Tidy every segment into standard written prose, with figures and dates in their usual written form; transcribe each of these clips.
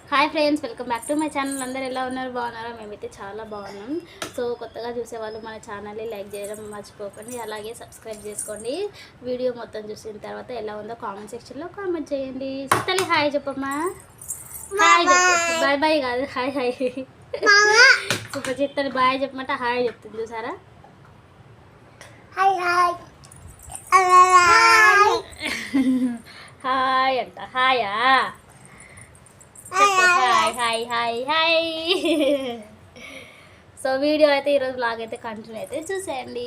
Hi friends, welcome back to my channel. అందరు ఎలా ఉన్నారు? బాగున్నారా? మేమైతే చాలా బాగున్నాం. సో కొత్తగా చూసేవాళ్ళు మన ఛానల్ని లైక్ చేయడం మర్చిపోకండి, అలాగే సబ్స్క్రైబ్ చేసుకోండి. వీడియో మొత్తం చూసిన తర్వాత ఎలా ఉందో కామెంట్ సెక్షన్లో కామెంట్ చేయండి. తల్లి హాయ్ చెప్పమ్మా. హాయ్ చెప్పు. బాయ్ బాయ్ కాదు, హాయ్ హాయ్. ఇప్పుడు చెప్తాను బాయ్ చెప్పమంటే హాయ్ చెప్తుంది చూసారా. హాయ్ హాయ్ హాయ్ అంట. హాయా hi hi hi hi. So video అయితే ఈరోజు బ్లాగ్ అయితే కంటిన్యూ అయితే చూసేయండి.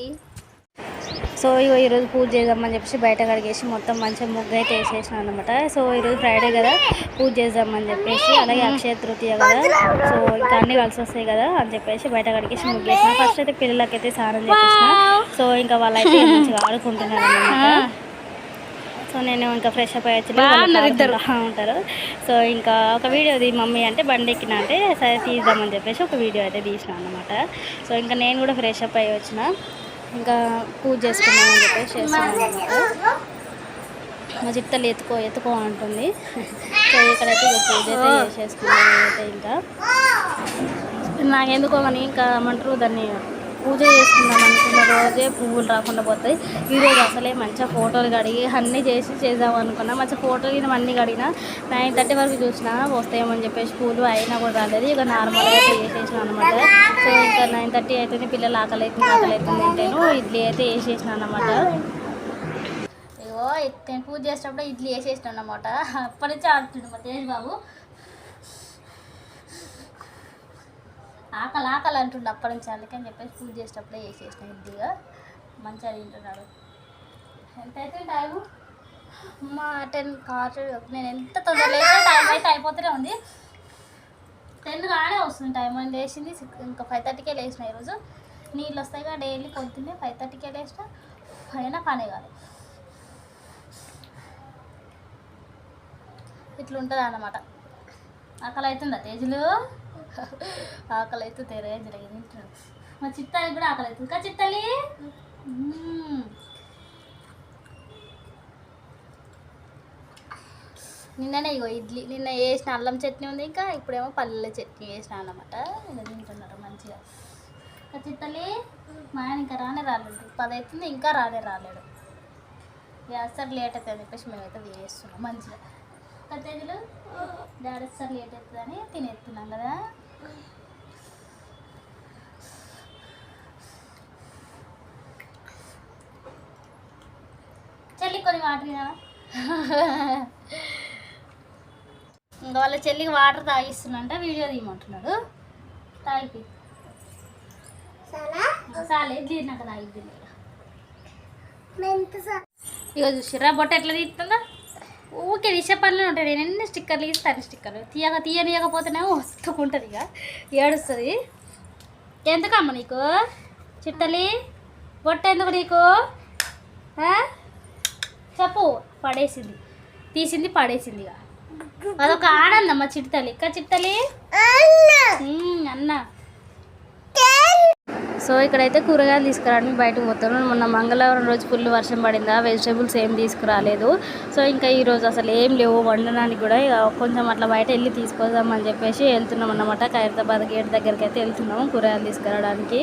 సో ఈరోజు పూజ చేద్దామని చెప్పేసి బయట కడిగేసి మొత్తం మంచిగా ముగ్గు అయితే వేసేసినాం అనమాట. సో ఈరోజు ఫ్రైడే కదా, పూజ చేద్దామని చెప్పేసి, అలాగే అక్షయ తృతీయ కదా, సో ఇంకా అన్నీ కలిసి వస్తాయి కదా అని చెప్పేసి బయట కడిగేసి ముగ్గు వేసిన. ఫస్ట్ అయితే పిల్లలకైతే స్నానం చేసేసిన. సో ఇంకా వాళ్ళైతే మంచిగా ఆడుకుంటున్నారు అనమాట. సో నేను ఇంకా ఫ్రెష్ అప్ అయ్యి ఇద్దరు ఉంటారు. సో ఇంకా ఒక వీడియో మమ్మీ అంటే బండి ఎక్కిన అంటే సరే తీద్దామని చెప్పేసి ఒక వీడియో అయితే తీసిన అనమాట. సో ఇంకా నేను కూడా ఫ్రెష్ అప్ అయ్యి వచ్చిన, ఇంకా పూజ చేసుకున్నామని చెప్పేసి చేస్తున్నాను అనమాట. మా చిట్టలు ఎత్తుకో అంటుంది. సో ఇక్కడైతే ఇక పూజ అయితే చేసేసుకున్నాను. అయితే ఇంకా నాకెందుకో కానీ ఇంకా ఏమంటారు దాన్ని పూజ చేసుకుందాం అనుకున్న రోజే పువ్వులు రాకుండా పోతాయి. ఈరోజు అసలే మంచిగా ఫోటోలు కడిగి అన్నీ చేద్దాం అనుకున్నా. మంచిగా ఫోటోలు అన్నీ కడిగిన 9:30 వరకు చూసినా వస్తాయేమని చెప్పేసి పూలు అయినా కూడా రాలేదు. ఇక నార్మల్గా అయితే వేసేసిన అనమాట. సో ఇంకా 9:30 అవుతుంది, పిల్లలు ఆకలి అవుతుంది అంటేను ఇడ్లీ అయితే వేసేసిన అనమాట. ఇగో నేను పూజ చేసేటప్పుడు ఇడ్లీ వేసేసిన అనమాట. అప్పటి నుంచి ఆడుతుండే మా తేజ్ బాబు ఆకలి అంటుండే అప్పటి నుంచి. అందుకని చెప్పేసి పూజ చేసేటప్పుడే వేసేసిన ఇడ్లీగా మంచిగా తింటున్నాడు. ఎంత అయితే టైము మా 10 కాదు. నేను ఎంత తొందరగా టైం అయితే అయిపోతూనే ఉంది. 10 కానే వస్తుంది టైం. అని లేచింది ఇంకా 5:30కే లేచిన. ఈరోజు నీళ్ళు వస్తాయిగా డైలీ పొద్దున్నే 5:30కే లేచిన, అయినా పని కాదు. ఇట్లుంటుంది అన్నమాట. ఆకలి అవుతుందా తేజులు? ఆకలి అయితే తెరేంజలే తింటున్నాడు. మా చిట్టాలి కూడా ఆకలి అవుతుంది కదా చిట్టాలి. నిన్ననే ఇగో ఇడ్లీ నిన్న వేసిన అల్లం చట్నీ ఉంది, ఇంకా ఇప్పుడేమో పల్లెల చట్నీ వేసిన అన్నమాట. ఇలా తింటున్నారు మంచిగా. చిట్టాలి మా ఆయన ఇంకా రాలేడు. 10 అవుతుంది ఇంకా రాలేడు. అసలు లేట్ అవుతుంది అని చెప్పేసి మేమైతే వేస్తున్నాం మంచిగా. కత్తెజులు డాడీ అసలు లేట్ అవుతుందని తినేస్తున్నాం కదా. చెల్లి కొన్ని వాటర్ తినా. ఇంకా వాళ్ళ చెల్లికి వాటర్ తాగిస్తున్నంట, వీడియో తీయమంటున్నాడు. తాగి చాలే తీరినాక తాగిద్ది. ఇక చూసిర్రా బొట్ట ఎట్లా తీస్తుందా. ఊకే విష పనులు ఉంటాయి. నేను ఎన్ని స్టిక్కర్లు ఇస్తాను, స్టిక్కర్లు తీయకపోతేనేమో వస్తుకుంటుంది, ఇక ఏడుస్తుంది. ఎందుకమ్మ నీకు చిట్టలి బొట్ట ఎందుకు నీకు? చెప్పు. తీసింది పడేసింది. ఇక అదొక ఆనందమ్మ చిట్టలి. ఇంకా చిట్టలి అన్న. సో ఇక్కడైతే కూరగాయలు తీసుకురావడానికి బయటకు పోతాను. మొన్న మంగళవారం రోజు ఫుల్ వర్షం పడిందా, వెజిటేబుల్స్ ఏం తీసుకురాలేదు. సో ఇంకా ఈరోజు అసలు ఏం లేవు వండడానికి కూడా. కొంచెం అట్లా బయట వెళ్ళి తీసుకొద్దామని చెప్పేసి వెళ్తున్నాం అన్నమాట. ఖైరతాబాద్ గేట్ దగ్గరికి అయితే వెళ్తున్నాము కూరగాయలు తీసుకురావడానికి.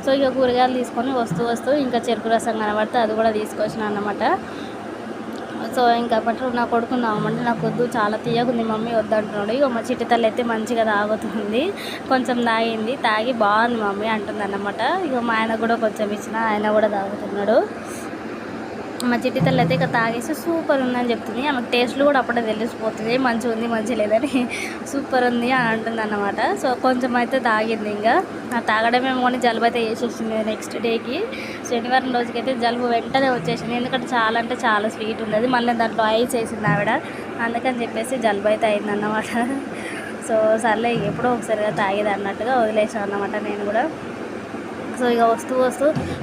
సో ఇక కూరగాయలు తీసుకొని వస్తూ ఇంకా చెరుకు రసం కనబడితే అది కూడా తీసుకొచ్చిన అన్నమాట. సో ఇంకా పట్టు నా కొడుకు నామంటే నాకు వద్దు, చాలా తీయగుంది మమ్మీ వద్దంటున్నాడు. ఇక మా చిట్టి తల్లి అయితే మంచిగా తాగుతుంది. కొంచెం తాగి బాగుంది మమ్మీ అంటుంది అన్నమాట. ఇక మా ఆయన కూడా కొంచెం ఇచ్చిన, ఆయన కూడా తాగుతున్నాడు. మా చిట్టి తల్లి అయితే ఇక తాగేసి సూపర్ ఉందని చెప్తుంది. ఆమెకు టేస్ట్లు కూడా అప్పుడే తెలిసిపోతుంది, మంచిగా ఉంది మంచిగా లేదని. సూపర్ ఉంది అని అంటుంది అన్నమాట. సో కొంచెం అయితే తాగింది. ఇంకా తాగడమేమో కానీ జలుబు అయితే వేసేసింది నెక్స్ట్ డేకి. శనివారం రోజుకైతే జలుబు వెంటనే వచ్చేసింది. ఎందుకంటే చాలా అంటే చాలా స్వీట్ ఉంది అది. మళ్ళీ దాంట్లో ఐస్ వేసింది ఆవిడ, అందుకని చెప్పేసి జలుబు అయితే అయిందన్నమాట. సో సర్లే ఎప్పుడో ఒకసారిగా తాగేది అన్నట్టుగా వదిలేసాను అన్నమాట నేను కూడా. సో ఇక వస్తూ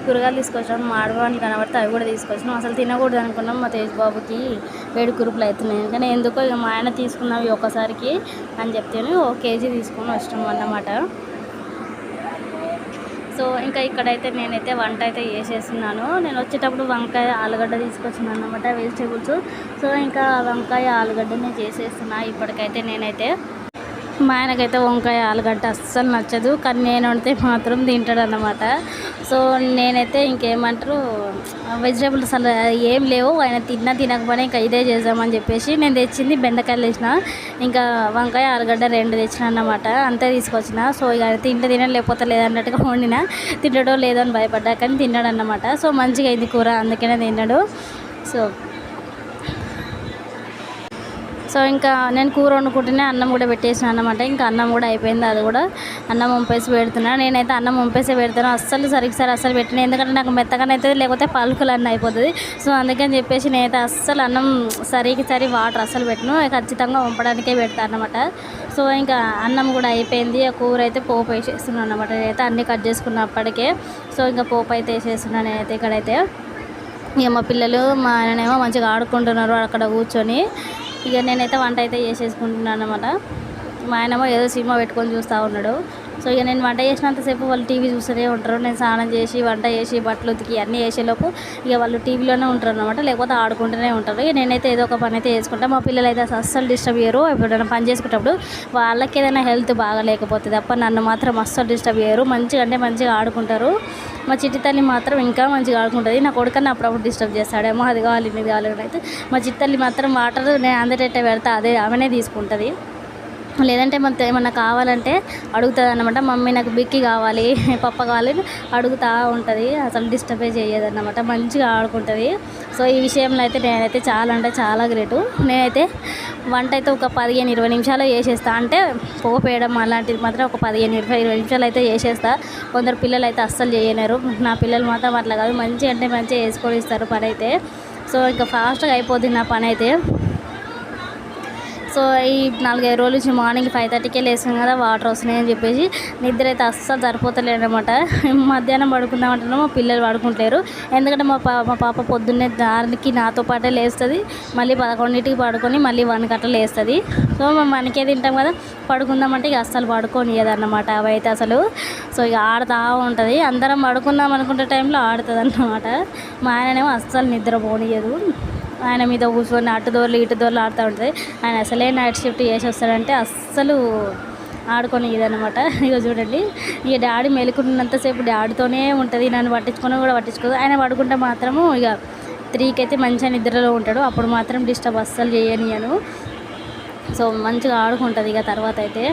కూరగాయలు తీసుకొచ్చాం. మాడవాళ్ళు కనబడితే అవి కూడా తీసుకొచ్చినాం. అసలు తినకూడదు అనుకున్నాం. మా తేజ్ బాబుకి వేడి కురుపులు అవుతున్నాయి, కానీ ఎందుకో ఇక మా ఆయన తీసుకున్నవి ఒకసారికి అని చెప్తేనే 1 కేజీ తీసుకొని వచ్చినాం అన్నమాట. సో ఇంకా ఇక్కడైతే నేనైతే వంట అయితే చేసేస్తున్నాను. నేను వచ్చేటప్పుడు వంకాయ ఆలుగడ్డ తీసుకొచ్చినాను అన్నమాట, వెజిటేబుల్స్. సో ఇంకా వంకాయ ఆలుగడ్డనే చేసేస్తున్నా ఇప్పటికైతే నేనైతే. మా ఆయనకైతే వంకాయ ఆలుగడ్డ అస్సలు నచ్చదు, కానీ నేను వండితే మాత్రం తింటాడు అన్నమాట. సో నేనైతే ఇంకేమంటారు వెజిటేబుల్స్ అసలు ఏం లేవు, ఆయన తినకపోయినా ఇంకా ఇదే చేద్దామని చెప్పేసి నేను తెచ్చింది బెండకాయలు తెచ్చిన, ఇంకా వంకాయ ఆలుగడ్డ 2 తెచ్చిన అన్నమాట. అంతే తీసుకొచ్చిన. సో ఇక తినడం లేకపోతే లేదన్నట్టుగా వండిన, తినడో లేదో అని భయపడ్డా, కానీ తిన్నాడు అన్నమాట. సో మంచిగా అయింది కూర, అందుకనే తిన్నాడు. సో ఇంకా నేను కూర వండుకుంటేనే అన్నం కూడా పెట్టేసాను అన్నమాట. ఇంకా అన్నం కూడా అయిపోయింది, అది కూడా అన్నం వంపేసి పెడుతున్నాను. నేనైతే అన్నం వంపేసి పెడతాను, అస్సలు పెట్టిన, ఎందుకంటే నాకు మెత్తగానే అవుతుంది, లేకపోతే పలుకులు అన్నీ అయిపోతుంది. సో అందుకని చెప్పేసి నేనైతే అస్సలు అన్నం సరి వాటర్ అస్సలు పెట్టను, ఖచ్చితంగా వంపడానికే పెడతాను అన్నమాట. సో ఇంకా అన్నం కూడా అయిపోయింది, ఆ కూర అయితే పోపు వేసేస్తున్నాను అన్నమాట. నేనైతే అన్నీ కట్ చేసుకున్నప్పటికే సో ఇంకా పోపు అయితే వేసేస్తున్నాను నేనైతే. ఇక్కడైతే ఇక మా పిల్లలు మా ఆయననేమో మంచిగా ఆడుకుంటున్నారు అక్కడ కూర్చొని. ఇక నేనైతే వంట అయితే చేసేసుకుంటున్నాను అన్నమాట. మా ఆయనేమో ఏదో సినిమా పెట్టుకొని చూస్తూ ఉన్నాడు. సో ఇక నేను వంట చేసినంతసేపు వాళ్ళు టీవీ చూస్తూనే ఉంటారు. నేను స్నానం చేసి వంట చేసి బట్టలు ఉతికి అన్నీ చేసేలోపు ఇక వాళ్ళు టీవీలోనే ఉంటారు అన్నమాట, లేకపోతే ఆడుకుంటూనే ఉంటారు. ఇక నేనైతే ఏదో ఒక పని అయితే చేసుకుంటాను. మా పిల్లలు అయితే అస్సలు డిస్టర్బ్ చేయరు. ఎప్పుడైనా పని చేసుకునేటప్పుడు వాళ్ళకి ఏదైనా హెల్త్ బాగాలేకపోతే తప్ప నన్ను మాత్రం అస్సలు డిస్టర్బ్ చేయరు. మంచిగా ఆడుకుంటారు. మా చిట్టి తల్లి మాత్రం ఇంకా మంచిగా ఆడుకుంటుంది. నా కొడుకన్నా అప్పుడప్పుడు డిస్టర్బ్ చేస్తాడేమో, అది కావాలి ఇది కావాలి అయితే మా చిట్టి తల్లి మాత్రం వాటర్ నేను అందరేట పెడతా, అదే ఆమెనే తీసుకుంటుంది. లేదంటే మనతో ఏమన్నా కావాలంటే అడుగుతుంది అన్నమాట. మమ్మీ నాకు బిక్కి కావాలి, పప్ప కావాలి అడుగుతూ ఉంటుంది. అసలు డిస్టర్బే చేయదు అన్నమాట, మంచిగా ఆడుకుంటుంది. సో ఈ విషయంలో అయితే నేనైతే చాలా అంటే చాలా గ్రేటు. నేనైతే వంట అయితే ఒక 15-20 నిమిషాలు చేసేస్తా, అంటే పోపు వేయడం అలాంటిది మాత్రం ఒక 15-20 నిమిషాలు అయితే చేసేస్తా. కొందరు పిల్లలు అయితే అస్సలు చేయలేరు, నా పిల్లలు మాత్రం అట్లా కాదు, మంచిగా చేసుకొని ఇస్తారు పని అయితే. సో ఇంకా ఫాస్ట్గా అయిపోద్ది నా పని అయితే. సో ఈ 4-5 రోజుల నుంచి మార్నింగ్ 5:30కే లేసాం కదా, వాటర్ వస్తున్నాయని చెప్పేసి నిద్ర అయితే అస్సలు సరిపోతలేదన్నమాట. మధ్యాహ్నం పడుకుందామంటున్నా మా పిల్లలు పడుకుంటలేరు, ఎందుకంటే మా పాప పొద్దున్నే 6కి నాతో పాటే లేస్తుంది, మళ్ళీ 11కి పడుకొని మళ్ళీ 1 అట్లా లేస్తుంది. సో మేము 1కే తింటాం కదా, పడుకుందామంటే ఇక అస్సలు పడుకోనియదన్నమాట అవి అయితే అసలు. సో ఇక ఆడుతూ ఉంటుంది, అందరం పడుకుందాం అనుకునే టైంలో ఆడుతుంది అన్నమాట. మా ఆయననేమో అస్సలు నిద్ర పోనీయదు, ఆయన మీద కూర్చొని అటు దోర్లు ఇటు దోర్లు ఆడుతూ ఉంటుంది. ఆయన అసలే నైట్ షిఫ్ట్ చేసి వస్తాడంటే అస్సలు ఆడుకొని ఇదనమాట. ఇక చూడండి, ఇక డాడీ మెలుకున్నంతసేపు డాడీతోనే ఉంటుంది, నన్ను పట్టించుకోదు. ఆయన పడుకుంటే మాత్రము ఇక 3కి అయితే మంచిగా నిద్రలో ఉంటాడు, అప్పుడు మాత్రం డిస్టర్బ్ అస్సలు చేయనియను. సో మంచిగా ఆడుకుంటుంది ఇక తర్వాత అయితే.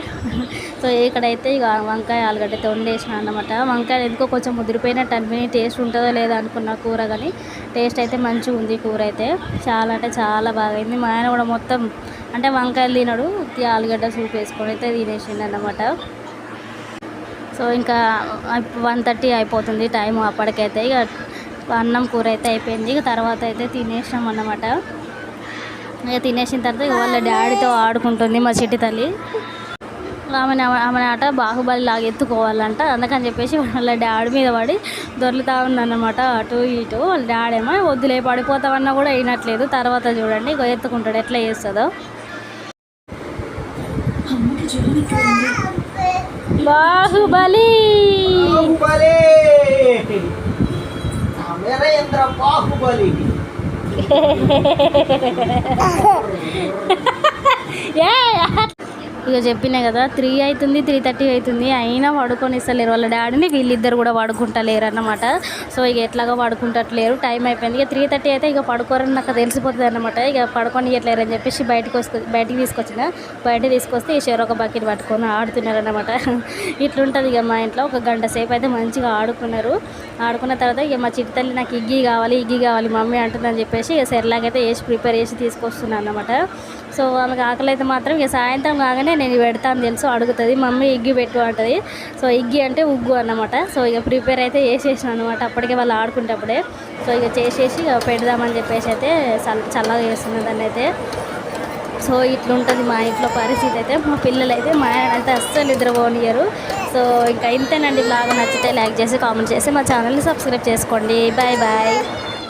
సో ఇక్కడైతే ఇక వంకాయ ఆలుగడ్డ అయితే వండేసిన అన్నమాట. వంకాయ ఎందుకో కొంచెం ముదిరిపోయినట్టు అనిపించి టేస్ట్ ఉంటుందో లేదో అనుకున్న కూర, కానీ టేస్ట్ అయితే మంచిగా ఉంది కూర అయితే, చాలా అంటే చాలా బాగైంది. మా ఆయన కూడా మొత్తం అంటే వంకాయలు తినడు, ఆలుగడ్డ సూప్ వేసుకొని అయితే తినేసిండు అన్నమాట. సో ఇంకా 1:30 అయిపోతుంది టైం అప్పటికైతే. ఇక అన్నం కూర అయితే అయిపోయింది, ఇక తర్వాత అయితే తినేసాం అన్నమాట. ఇక తినేసిన తర్వాత ఇక వాళ్ళ డాడీతో ఆడుకుంటుంది మా చిట్టి తల్లి. ఆమె ఆట బాహుబలి లాగా ఎత్తుకోవాలంట, అందుకని చెప్పేసి వాళ్ళ డాడీ మీద పడి దొర్లుతూ ఉందన్నమాట అటు ఇటు. వాళ్ళ డాడీ ఏమో వద్దులే పడిపోతామన్నా కూడా అయినట్లేదు. తర్వాత చూడండి ఇక ఎత్తుకుంటాడు ఎట్లా చేస్తుందో. బాహుబలి ఇక చెప్పినా కదా 3 అవుతుంది, 3:30 అవుతుంది, అయినా పడుకొని ఇస్తలేరు వాళ్ళ డాడీని, వీళ్ళిద్దరు కూడా పడుకుంటలేరు అన్నమాట. సో ఇక ఎట్లాగో పడుకుంటట్లేరు, టైం అయిపోయింది. ఇక 3:30 అయితే ఇక పడుకోరని నాకు తెలిసిపోతుంది అన్నమాట. ఇక పడుకొని ఇట్లేరు అని చెప్పేసి బయటికి తీసుకొస్తే ఈ షేర్ ఒక బకెట్ పట్టుకొని ఆడుతున్నారు అన్నమాట. ఇట్లుంటుంది ఇక మా ఇంట్లో. ఒక గంట సేపు అయితే మంచిగా ఆడుకున్నారు. ఆడుకున్న తర్వాత ఇక మా చిట్టి తల్లి నాకు ఇగ్గి కావాలి మమ్మీ అంటుందని చెప్పేసి ఇక సెర్లాక్ అయితే ప్రిపేర్ చేసి తీసుకొస్తున్నాను అన్నమాట. సో ఆమెకు ఆకలి అయితే మాత్రం ఇక సాయంత్రం కాగానే నేను పెడతాను తెలుసు, అడుగుతుంది మమ్మీ ఇగ్గి పెట్టు అంటుంది. సో ఇగ్గి అంటే ఉగ్గు అన్నమాట. సో ఇక ప్రిపేర్ అయితే చేసేసాను అనమాట, అప్పటికే వాళ్ళు ఆడుకుంటప్పుడే. సో ఇక చేసేసి ఇక పెడదామని చెప్పేసి అయితే చల్లగా చేస్తున్నది దాన్ని అయితే. సో ఇట్లుంటుంది మా ఇంట్లో పరిస్థితి అయితే. మా పిల్లలు అయితే మా ఆయన అయితే అస్సలు నిద్రపోనియరు. సో ఇంకా ఇంతేనండి. బ్లాగ్ నచ్చితే లైక్ చేసి కామెంట్ చేసి మా ఛానల్ని సబ్స్క్రైబ్ చేసుకోండి. బాయ్.